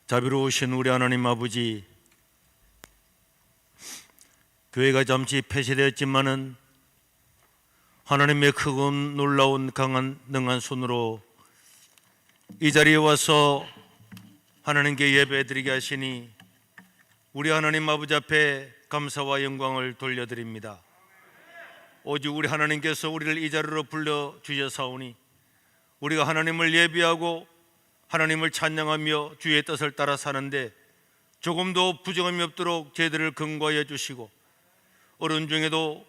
자비로우신 우리 하나님 아버지, 교회가 잠시 폐쇄되었지만은 하나님의 크고 놀라운 강한 능한 손으로 이 자리에 와서 하나님께 예배드리게 하시니 우리 하나님 아버지 앞에 감사와 영광을 돌려드립니다. 오직 우리 하나님께서 우리를 이 자리로 불러주셨사오니 우리가 하나님을 예배하고 하나님을 찬양하며 주의 뜻을 따라 사는데 조금도 부정함이 없도록 저희들을 근거하여 주시고, 어른 중에도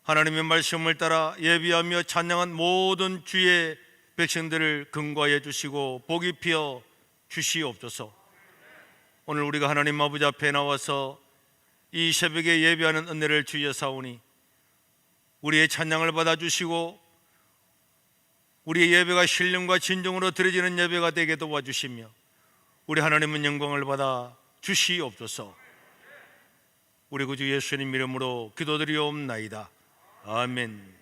하나님의 말씀을 따라 예배하며 찬양한 모든 주의 백성들을 근거하여 주시고 복이 피어 주시옵소서. 오늘 우리가 하나님 아버지 앞에 나와서 이 새벽에 예배하는 은혜를 주여사오니 우리의 찬양을 받아주시고 우리의 예배가 신령과 진정으로 드려지는 예배가 되게 도와주시며 우리 하나님은 영광을 받아 주시옵소서. 우리 구주 예수님 이름으로 기도드리옵나이다. 아멘.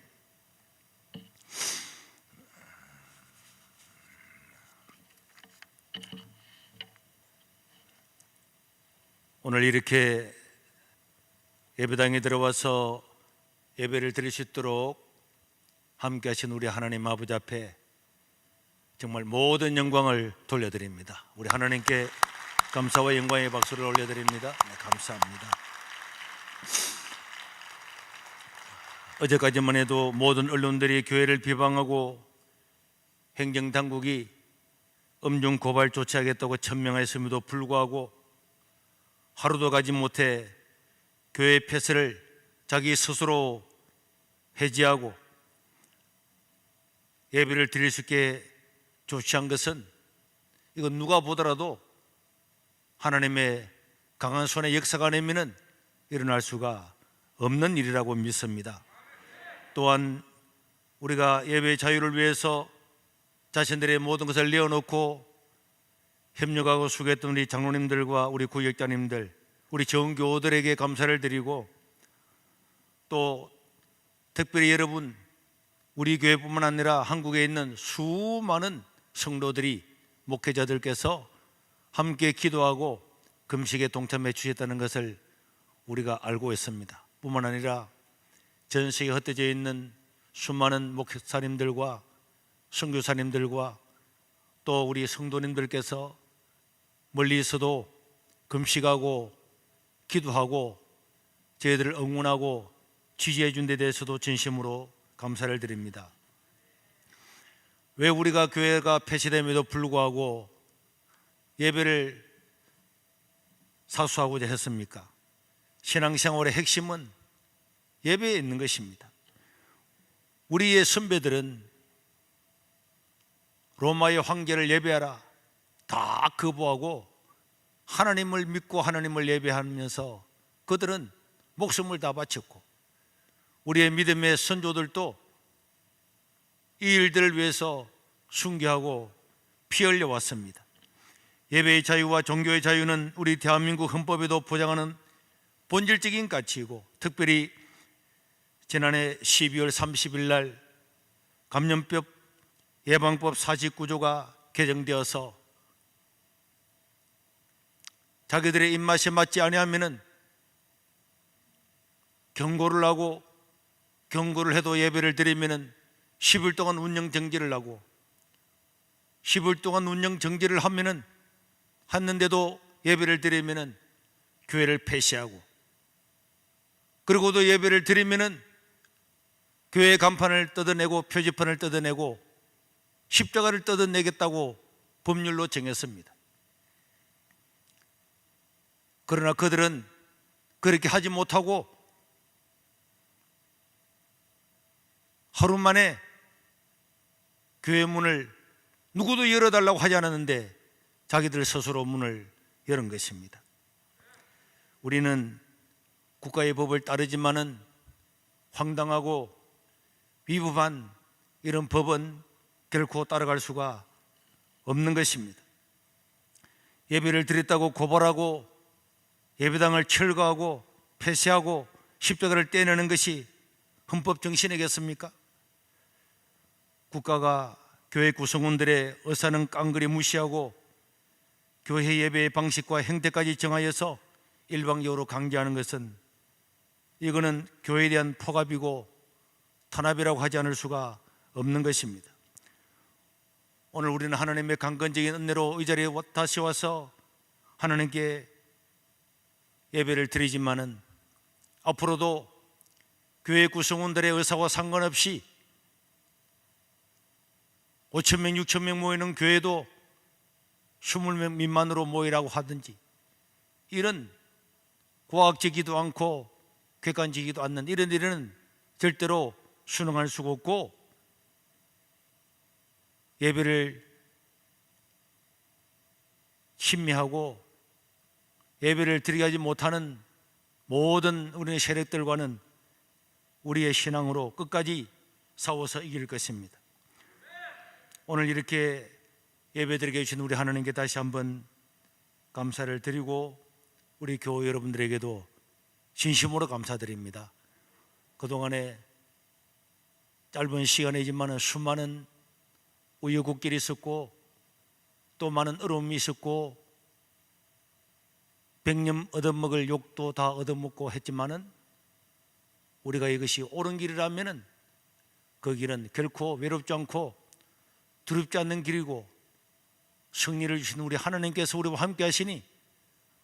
오늘 이렇게 예배당에 들어와서 예배를 드릴 수 있도록 함께 하신 우리 하나님 아버지 앞에 정말 모든 영광을 돌려드립니다. 우리 하나님께 감사와 영광의 박수를 올려드립니다. 네, 감사합니다. 어제까지만 해도 모든 언론들이 교회를 비방하고 행정당국이 엄중 고발 조치하겠다고 천명했음에도 불구하고 하루도 가지 못해 교회 폐쇄를 자기 스스로 해지하고 예배를 드릴 수 있게 조치한 것은 이건 누가 보더라도 하나님의 강한 손의 역사가 아니면은 일어날 수가 없는 일이라고 믿습니다. 또한 우리가 예배의 자유를 위해서 자신들의 모든 것을 내어놓고 협력하고 수고했던 우리 장로님들과 우리 구역장님들, 우리 정교들에게 감사를 드리고, 또 특별히 여러분, 우리 교회뿐만 아니라 한국에 있는 수많은 성도들이, 목회자들께서 함께 기도하고 금식에 동참해 주셨다는 것을 우리가 알고 있습니다. 뿐만 아니라 전 세계에 흩어져 있는 수많은 목사님들과 선교사님들과 또 우리 성도님들께서 멀리서도 금식하고 기도하고 저희들을 응원하고 지지해 준 데 대해서도 진심으로 감사를 드립니다. 왜 우리가 교회가 폐쇄됨에도 불구하고 예배를 사수하고자 했습니까? 신앙생활의 핵심은 예배에 있는 것입니다. 우리의 선배들은 로마의 황제를 예배하라 다 거부하고 하나님을 믿고 하나님을 예배하면서 그들은 목숨을 다 바쳤고, 우리의 믿음의 선조들도 이 일들을 위해서 순교하고 피 흘려 왔습니다. 예배의 자유와 종교의 자유는 우리 대한민국 헌법에도 보장하는 본질적인 가치이고, 특별히 지난해 12월 30일 날 감염병 예방법 49조가 개정되어서 자기들의 입맛에 맞지 아니하면은 경고를 하고, 경고를 해도 예배를 드리면은 10일 동안 운영 정지를 하고, 10일 동안 운영 정지를 하면은 했는데도 예배를 드리면은 교회를 폐쇄하고, 그리고도 예배를 드리면은 교회 간판을 뜯어내고 표지판을 뜯어내고 십자가를 뜯어내겠다고 법률로 정했습니다. 그러나 그들은 그렇게 하지 못하고 하루 만에 교회 문을 누구도 열어달라고 하지 않았는데 자기들 스스로 문을 열은 것입니다. 우리는 국가의 법을 따르지만은 황당하고 위법한 이런 법은 결코 따라갈 수가 없는 것입니다. 예배를 드렸다고 고발하고 예배당을 철거하고 폐쇄하고 십자가를 떼내는 것이 헌법 정신이겠습니까? 국가가 교회 구성원들의 의사는 깡그리 무시하고 교회 예배의 방식과 형태까지 정하여서 일방적으로 강제하는 것은 이거는 교회에 대한 포갑이고 탄압이라고 하지 않을 수가 없는 것입니다. 오늘 우리는 하나님의 강건적인 은혜로 이 자리에 다시 와서 하나님께 예배를 드리지만은 앞으로도 교회 구성원들의 의사와 상관없이 5,000명, 6,000명 모이는 교회도 20명 미만으로 모이라고 하든지 이런 고학적이지도 않고 객관적이지도 않는 이런 일은 절대로 순응할 수가 없고, 예배를 신미하고 예배를 드리게 하지 못하는 모든 우리의 세력들과는 우리의 신앙으로 끝까지 싸워서 이길 것입니다. 오늘 이렇게 예배드리게 해주신 우리 하나님께 다시 한번 감사를 드리고 우리 교회 여러분들에게도 진심으로 감사드립니다. 그동안에 짧은 시간이지만 수많은 우여곡절이 있었고 또 많은 어려움이 있었고 백년 얻어먹을 욕도 다 얻어먹고 했지만은 우리가 이것이 옳은 길이라면은 그 길은 결코 외롭지 않고 두렵지 않는 길이고 승리를 주신 우리 하나님께서 우리와 함께 하시니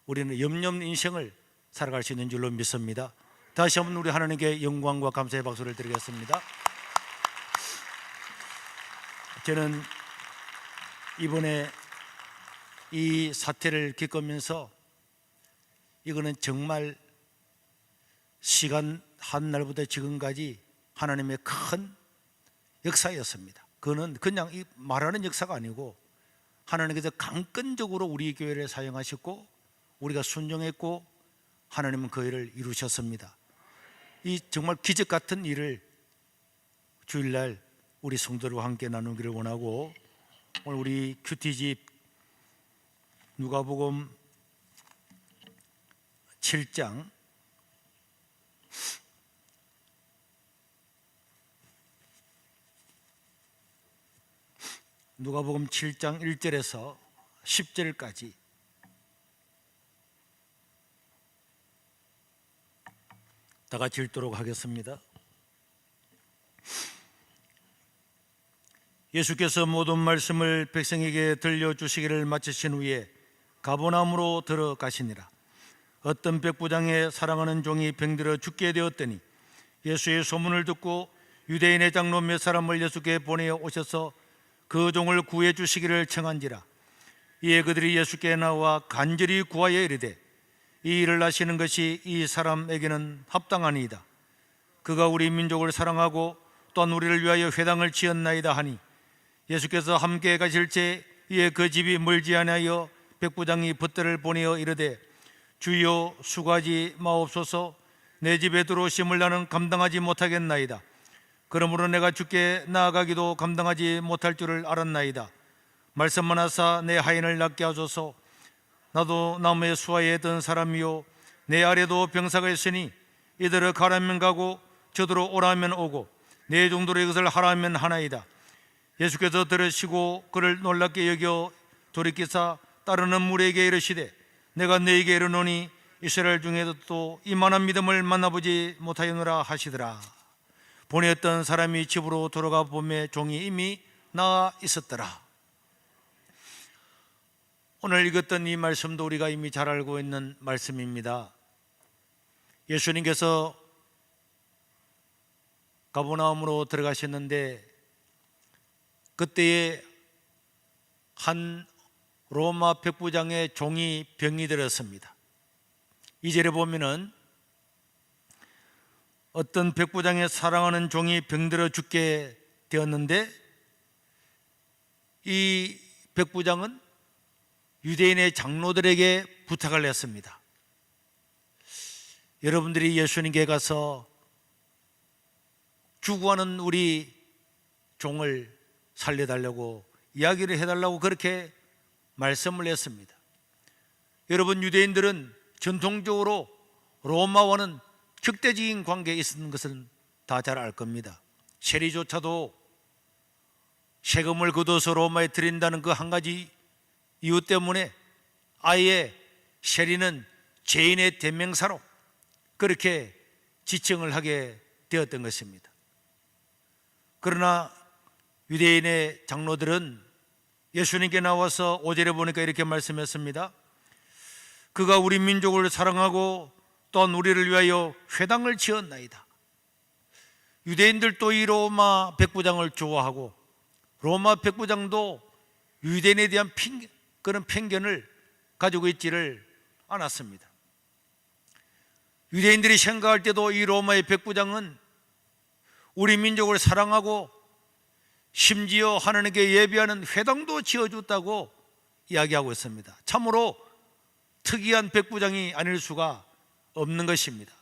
우리는 염려 없는 인생을 살아갈 수 있는 줄로 믿습니다. 다시 한번 우리 하나님께 영광과 감사의 박수를 드리겠습니다. 저는 이번에 이 사태를 겪으면서 이거는 정말 시간 한 날부터 지금까지 하나님의 큰 역사였습니다. 그거는 그냥 말하는 역사가 아니고 하나님께서 강건적으로 우리 교회를 사용하셨고 우리가 순종했고 하나님은 그 일을 이루셨습니다. 이 정말 기적 같은 일을 주일날 우리 성도들과 함께 나누기를 원하고, 오늘 우리 큐티집 누가복음 7장 누가복음 7장 1절에서 10절까지 다 같이 읽도록 하겠습니다. 예수께서 모든 말씀을 백성에게 들려주시기를 마치신 후에 가버나움으로 들어가시니라. 어떤 백부장의 사랑하는 종이 병들어 죽게 되었더니 예수의 소문을 듣고 유대인의 장로 몇 사람을 예수께 보내어 오셔서 그 종을 구해 주시기를 청한지라. 이에 그들이 예수께 나와 간절히 구하여 이르되 이 일을 하시는 것이 이 사람에게는 합당하니이다. 그가 우리 민족을 사랑하고 또한 우리를 위하여 회당을 지었나이다 하니, 예수께서 함께 가실 때 이에 그 집이 멀지 아니하여 백부장이 벗들을 보내어 이르되 주여 수고하지 마옵소서. 내 집에 들어오심을 나는 감당하지 못하겠나이다. 그러므로 내가 주께 나아가기도 감당하지 못할 줄을 알았나이다. 말씀만 하사 내 하인을 낫게 하소서. 나도 나무의 수하에 든 사람이요 내 아래도 병사가 있으니 이들을 가라면 가고 저더러 오라면 오고 내 정도로 이것을 하라면 하나이다. 예수께서 들으시고 그를 놀랍게 여겨 돌이키사 따르는 무리에게 이르시되 내가 너에게 이르노니 이스라엘 중에도 또 이만한 믿음을 만나보지 못하였노라 하시더라. 보냈던 사람이 집으로 돌아가 보매 종이 이미 나아 있었더라. 오늘 읽었던 이 말씀도 우리가 이미 잘 알고 있는 말씀입니다. 예수님께서 가버나움으로 들어가셨는데 그때에 한 로마 백부장의 종이 병이 들었습니다. 이 절에 보면은 어떤 백부장의 사랑하는 종이 병들어 죽게 되었는데 이 백부장은 유대인의 장로들에게 부탁을 했습니다. 여러분들이 예수님께 가서 죽어가는 우리 종을 살려달라고 이야기를 해달라고 그렇게 말씀을 했습니다. 여러분, 유대인들은 전통적으로 로마와는 적대적인 관계에 있는 것은 다 잘 알 겁니다. 세리조차도 세금을 거둬서 로마에 드린다는 그 한 가지 이유 때문에 아예 세리는 죄인의 대명사로 그렇게 지칭을 하게 되었던 것입니다. 그러나 유대인의 장로들은 예수님께 나와서 5절에 보니까 이렇게 말씀했습니다. 그가 우리 민족을 사랑하고 또한 우리를 위하여 회당을 지었나이다. 유대인들도 이 로마 백부장을 좋아하고 로마 백부장도 유대인에 대한 그런 편견을 가지고 있지를 않았습니다. 유대인들이 생각할 때도 이 로마의 백부장은 우리 민족을 사랑하고 심지어 하나님께 예배하는 회당도 지어줬다고 이야기하고 있습니다. 참으로 특이한 백부장이 아닐 수가 없는 것입니다.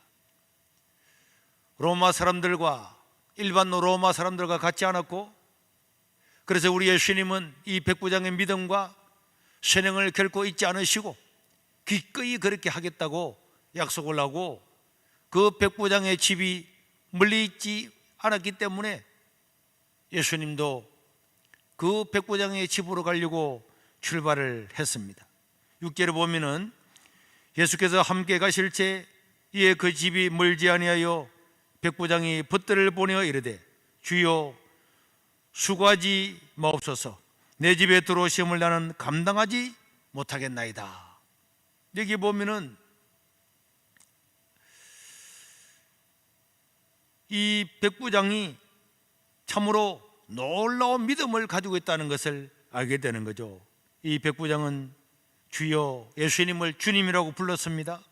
로마 사람들과 일반 로마 사람들과 같지 않았고, 그래서 우리 예수님은 이 백부장의 믿음과 선행을 결코 잊지 않으시고 기꺼이 그렇게 하겠다고 약속을 하고, 그 백부장의 집이 멀리 있지 않았기 때문에 예수님도 그 백부장의 집으로 가려고 출발을 했습니다. 6절에 보면은 예수께서 함께 가실 때 이에 그 집이 멀지 아니하여 백부장이 벗들을 보내어 이르되 주여 수고하지 마옵소서, 내 집에 들어오심을 나는 감당하지 못하겠나이다. 여기 보면은 이 백부장이 참으로 놀라운 믿음을 가지고 있다는 것을 알게 되는 거죠. 이 백부장은 주여, 예수님을 주님이라고 불렀습니다.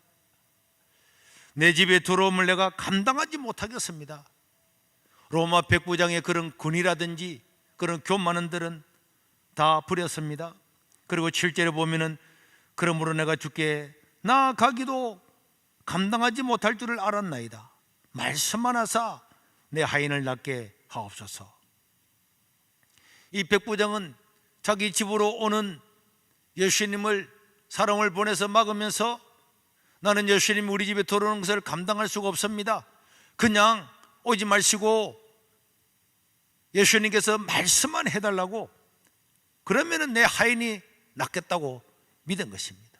내 집에 들어옴을 내가 감당하지 못하겠습니다. 로마 백부장의 그런 군이라든지 그런 교만한들은 다 버렸습니다. 그리고 7절에 보면은 그러므로 내가 주께 나아가기도 감당하지 못할 줄을 알았나이다. 말씀만 하사 내 하인을 낫게 하옵소서. 이 백부장은 자기 집으로 오는 예수님을 사람을 보내서 막으면서 나는 예수님이 우리 집에 들어오는 것을 감당할 수가 없습니다. 그냥 오지 마시고 예수님께서 말씀만 해달라고, 그러면은 내 하인이 낫겠다고 믿은 것입니다.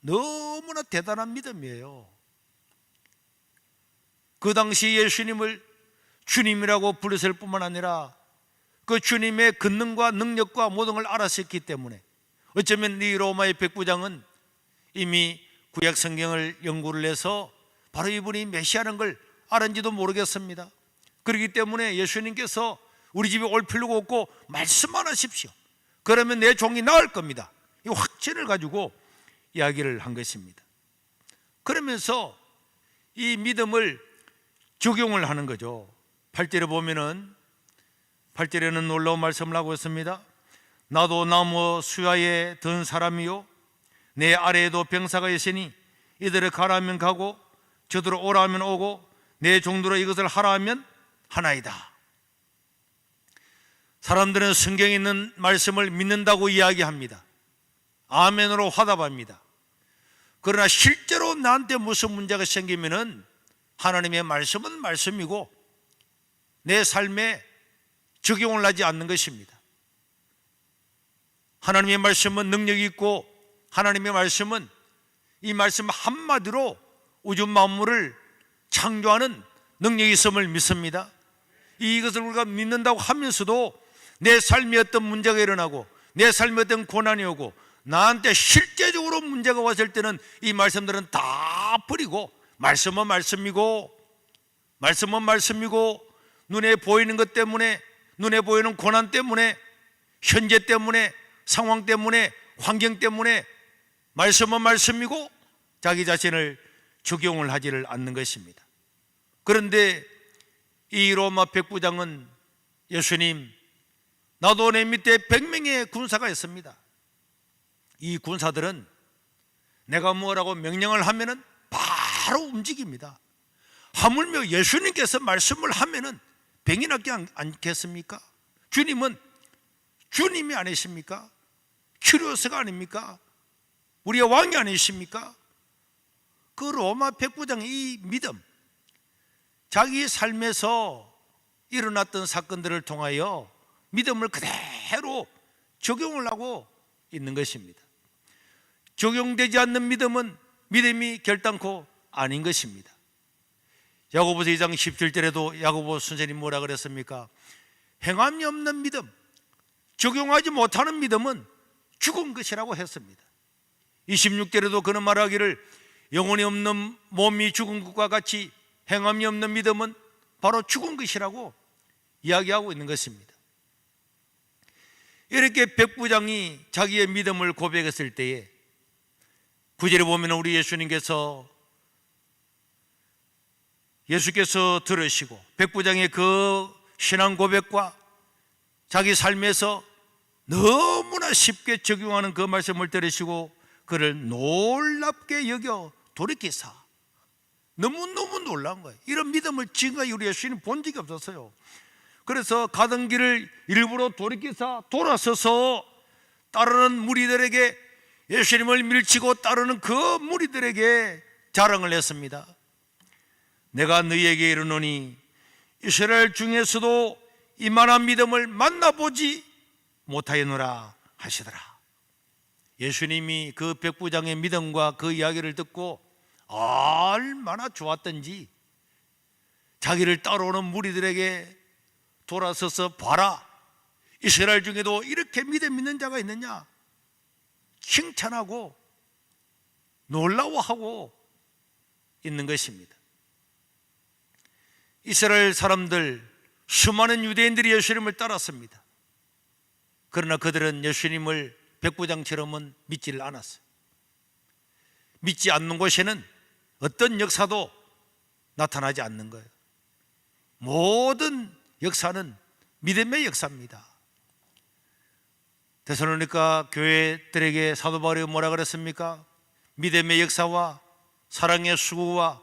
너무나 대단한 믿음이에요. 그 당시 예수님을 주님이라고 부르실 뿐만 아니라 그 주님의 권능과 능력과 모든 걸 알았었기 때문에, 어쩌면 이 로마의 백부장은 이미 구약 성경을 연구를 해서 바로 이분이 메시아라는 걸 알았는지도 모르겠습니다. 그렇기 때문에 예수님께서 우리 집에 올 필요가 없고 말씀만 하십시오, 그러면 내 종이 나을 겁니다, 이 확신을 가지고 이야기를 한 것입니다. 그러면서 이 믿음을 적용을 하는 거죠. 8절에 보면은 8절에는 놀라운 말씀을 하고 있습니다. 나도 나무 수야에 든 사람이요 내 아래에도 병사가 있으니 이들을 가라 하면 가고 저들을 오라 하면 오고 내 종들로 이것을 하라 하면 하나이다. 사람들은 성경에 있는 말씀을 믿는다고 이야기합니다. 아멘으로 화답합니다. 그러나 실제로 나한테 무슨 문제가 생기면은 하나님의 말씀은 말씀이고 내 삶에 적용을 하지 않는 것입니다. 하나님의 말씀은 능력이 있고 하나님의 말씀은 이 말씀 한마디로 우주 만물을 창조하는 능력이 있음을 믿습니다. 이것을 우리가 믿는다고 하면서도 내 삶에 어떤 문제가 일어나고 내 삶에 어떤 고난이 오고 나한테 실제적으로 문제가 왔을 때는 이 말씀들은 다 버리고 말씀은 말씀이고 눈에 보이는 것 때문에, 눈에 보이는 고난 때문에, 현재 때문에, 상황 때문에, 환경 때문에 말씀은 말씀이고 자기 자신을 적용을 하지를 않는 것입니다. 그런데 이 로마 백부장은 예수님, 나도 내 밑에 100명의 군사가 있습니다. 이 군사들은 내가 뭐라고 명령을 하면은 바로 움직입니다. 하물며 예수님께서 말씀을 하면은 병이 낫지 않겠습니까? 주님은 주님이 아니십니까? 큐리오스가 아닙니까? 우리의 왕이 아니십니까? 그 로마 백부장의 이 믿음, 자기 삶에서 일어났던 사건들을 통하여 믿음을 그대로 적용을 하고 있는 것입니다. 적용되지 않는 믿음은 믿음이 결단코 아닌 것입니다. 야고보서 2장 17절에도 야고보 선생님 뭐라 그랬습니까? 행함이 없는 믿음, 적용하지 못하는 믿음은 죽은 것이라고 했습니다. 26절에도 그는 말하기를 영혼이 없는 몸이 죽은 것과 같이 행함이 없는 믿음은 바로 죽은 것이라고 이야기하고 있는 것입니다. 이렇게 백부장이 자기의 믿음을 고백했을 때에 9절에 보면 우리 예수께서 들으시고 백부장의 그 신앙 고백과 자기 삶에서 너무나 쉽게 적용하는 그 말씀을 들으시고 그를 놀랍게 여겨 돌이키사. 너무너무 놀라운 거예요. 이런 믿음을 지금까지 우리 예수님 본 적이 없었어요. 그래서 가던 길을 일부러 돌이키사 돌아서서 따르는 무리들에게, 예수님을 밀치고 따르는 그 무리들에게 자랑을 했습니다. 내가 너희에게 이르노니 이스라엘 중에서도 이만한 믿음을 만나보지 못하였노라 하시더라. 예수님이 그 백부장의 믿음과 그 이야기를 듣고 얼마나 좋았던지 자기를 따라오는 무리들에게 돌아서서 봐라, 이스라엘 중에도 이렇게 믿음 있는 자가 있느냐 칭찬하고 놀라워하고 있는 것입니다. 이스라엘 사람들, 수많은 유대인들이 예수님을 따랐습니다. 그러나 그들은 예수님을 백부장처럼은 믿지를 않았어요. 믿지 않는 곳에는 어떤 역사도 나타나지 않는 거예요. 모든 역사는 믿음의 역사입니다. 데살로니가 교회들에게 사도 바울이 뭐라 그랬습니까? 믿음의 역사와 사랑의 수고와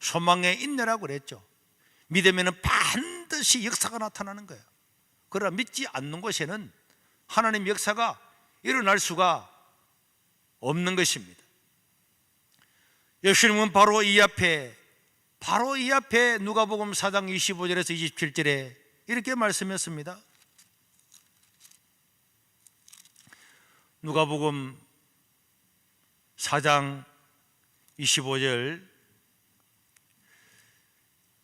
소망의 인내라고 그랬죠. 믿음에는 반드시 역사가 나타나는 거예요. 그러나 믿지 않는 곳에는 하나님의 역사가 일어날 수가 없는 것입니다. 예수님은 바로 이 앞에 누가복음 4장 25절에서 27절에 이렇게 말씀했습니다. 누가복음 4장 25절,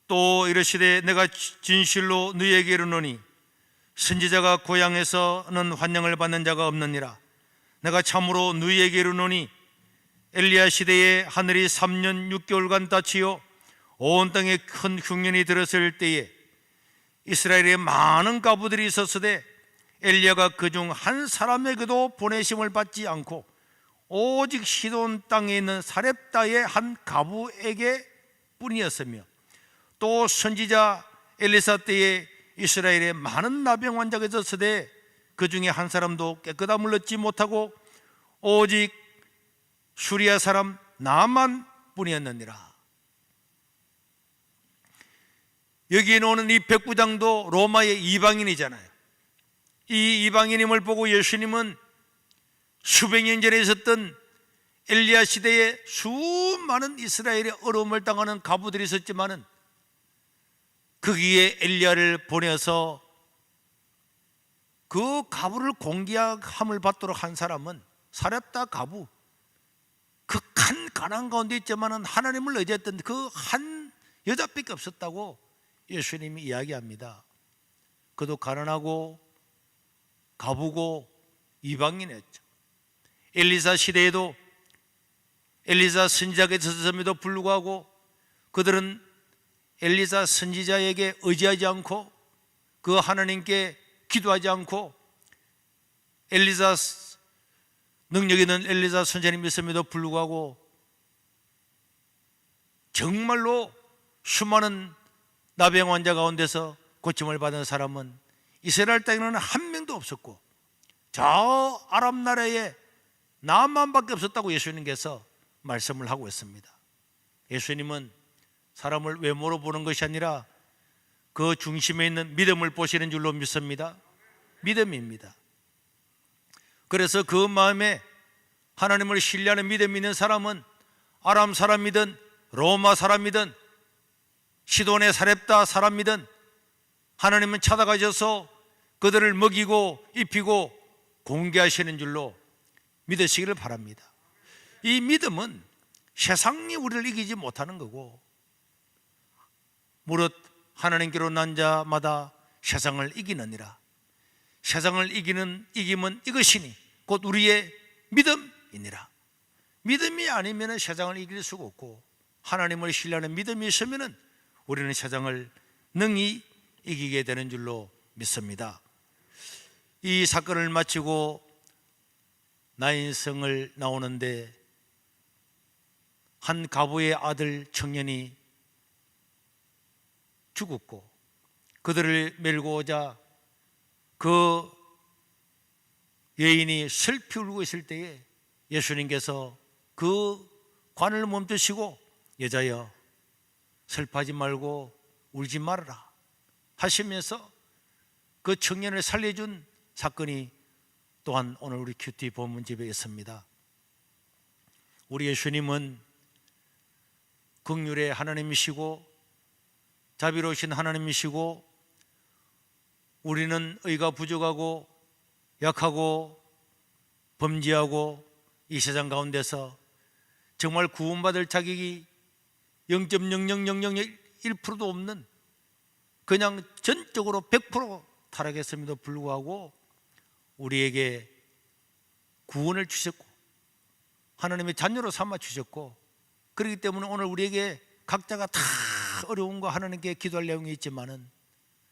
또 이르시되 내가 진실로 너희에게 이르노니 선지자가 고향에서는 환영을 받는 자가 없느니라. 내가 참으로 너희에게 이르노니 엘리야 시대에 하늘이 3년 6개월간 닫히어 온 땅에 큰 흉년이 들었을 때에 이스라엘에 많은 과부들이 있었으되 엘리야가 그중 한 사람에게도 보내심을 받지 않고 오직 시돈 땅에 있는 사렙다의 한 과부에게 뿐이었으며, 또 선지자 엘리사 때에 이스라엘에 많은 나병 환자가 있었으되 그 중에 한 사람도 깨끗함을 얻지 못하고 오직 수리아 사람 나만 뿐이었느니라. 여기에 나오는 이 백부장도 로마의 이방인이잖아요. 이 이방인임을 보고 예수님은 수백 년 전에 있었던 엘리야 시대에 수많은 이스라엘의 어려움을 당하는 과부들이 있었지만은 거기에 엘리야를 보내서 그 과부를 공개함을 받도록 한 사람은 사렙다 과부, 극한 가난 가운데 있지만은 하나님을 의지했던 그 한 여자밖에 없었다고 예수님이 이야기합니다. 그도 가난하고 과부고 이방인이었죠. 엘리사 시대에도 엘리사 선지자가 있었음에도 불구하고 그들은 엘리사 선지자에게 의지하지 않고 그 하나님께 기도하지 않고 엘리사 능력 있는 엘리사 선지자님이 있음에도 불구하고 정말로 수많은 나병 환자 가운데서 고침을 받은 사람은 이스라엘 땅에는 한 명도 없었고 저 아람 나라에 나만밖에 없었다고 예수님께서 말씀을 하고 있습니다. 예수님은 사람을 외모로 보는 것이 아니라 그 중심에 있는 믿음을 보시는 줄로 믿습니다. 믿음입니다. 그래서 그 마음에 하나님을 신뢰하는 믿음이 있는 사람은 아람 사람이든 로마 사람이든 시돈의 사렙다 사람이든 하나님은 찾아가셔서 그들을 먹이고 입히고 공개하시는 줄로 믿으시기를 바랍니다. 이 믿음은 세상이 우리를 이기지 못하는 거고, 무릇 하나님께로 난 자마다 세상을 이기느니라. 세상을 이김은 이것이니 곧 우리의 믿음이니라. 믿음이 아니면 세상을 이길 수가 없고, 하나님을 신뢰하는 믿음이 있으면 우리는 세상을 능히 이기게 되는 줄로 믿습니다. 이 사건을 마치고 나인성을 나오는데 한 가부의 아들 청년이 죽었고, 그들을 메고 오자 그 여인이 슬피 울고 있을 때에 예수님께서 그 관을 멈추시고 여자여 슬퍼하지 말고 울지 말아라 하시면서 그 청년을 살려준 사건이 또한 오늘 우리 큐티 본문집에 있습니다. 우리 예수님은 긍휼의 하나님이시고 자비로우신 하나님이시고, 우리는 의가 부족하고 약하고 범죄하고 이 세상 가운데서 정말 구원받을 자격이 0.00001%도 없는, 그냥 전적으로 100% 타락했음에도 불구하고 우리에게 구원을 주셨고 하나님의 자녀로 삼아 주셨고, 그렇기 때문에 오늘 우리에게 각자가 다 어려운 거 하나님께 기도할 내용이 있지만은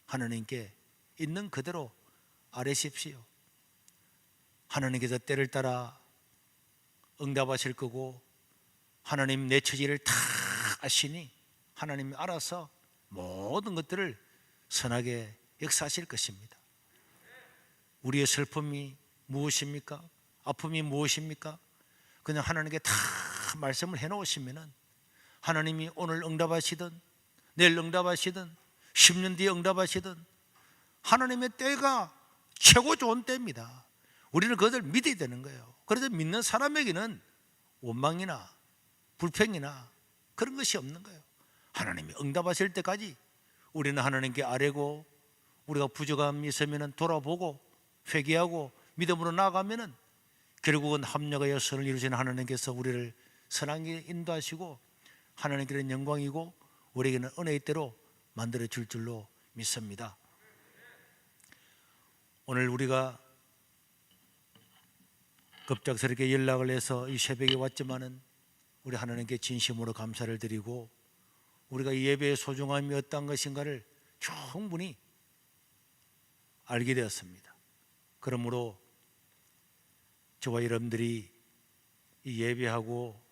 하나님께 있는 그대로 아뢰십시오. 하나님께서 때를 따라 응답하실 거고, 하나님 내 처지를 다 아시니 하나님이 알아서 모든 것들을 선하게 역사하실 것입니다. 우리의 슬픔이 무엇입니까? 아픔이 무엇입니까? 그냥 하나님께 다 말씀을 해놓으시면은 하나님이 오늘 응답하시든 내일 응답하시든 10년 뒤에 응답하시든 하나님의 때가 최고 좋은 때입니다. 우리는 그것을 믿어야 되는 거예요. 그래서 믿는 사람에게는 원망이나 불평이나 그런 것이 없는 거예요. 하나님이 응답하실 때까지 우리는 하나님께 아뢰고, 우리가 부족함이 있으면 돌아보고 회개하고 믿음으로 나아가면 결국은 합력하여 선을 이루시는 하나님께서 우리를 선하게 인도하시고 하나님께는 영광이고 우리에게는 은혜의 때로 만들어 줄 줄로 믿습니다. 오늘 우리가 급작스럽게 연락을 해서 이 새벽에 왔지만은 우리 하나님께 진심으로 감사를 드리고, 우리가 이 예배의 소중함이 어떤 것인가를 충분히 알게 되었습니다. 그러므로 저와 여러분들이 이 예배하고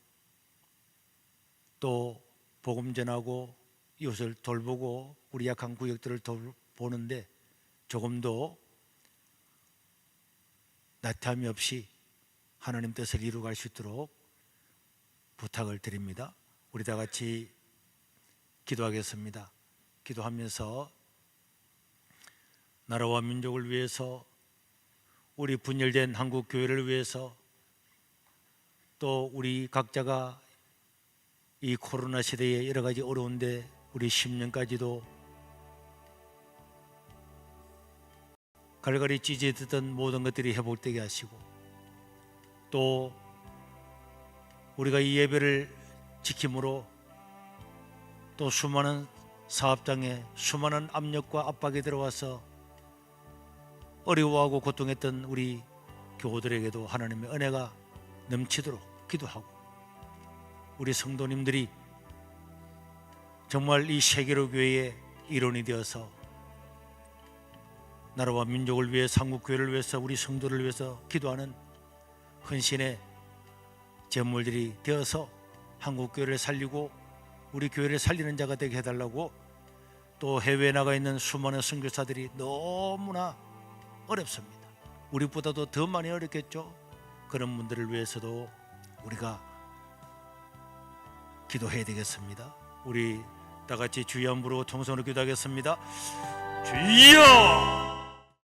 또 복음 전하고 이웃을 돌보고 우리 약한 구역들을 돌보는데 조금도 나태함이 없이 하나님 뜻을 이루어갈 수 있도록 부탁을 드립니다. 우리 다 같이 기도하겠습니다. 기도하면서 나라와 민족을 위해서, 우리 분열된 한국 교회를 위해서, 또 우리 각자가 이 코로나 시대에 여러 가지 어려운데 우리 10년까지도 갈갈이 찢어졌던 모든 것들이 회복되게 하시고, 또 우리가 이 예배를 지킴으로 또 수많은 사업장에 수많은 압력과 압박이 들어와서 어려워하고 고통했던 우리 교우들에게도 하나님의 은혜가 넘치도록 기도하고, 우리 성도님들이 정말 이 세계로 교회의 일원이 되어서 나라와 민족을 위해, 한국교회를 위해서, 우리 성도를 위해서 기도하는 헌신의 제물들이 되어서 한국교회를 살리고 우리 교회를 살리는 자가 되게 해달라고, 또 해외에 나가 있는 수많은 선교사들이 너무나 어렵습니다. 우리보다도 더 많이 어렵겠죠. 그런 분들을 위해서도 우리가 기도해야 되겠습니다. 우리 다 같이 주여 한번 부르고 통성으로 기도하겠습니다. 주여!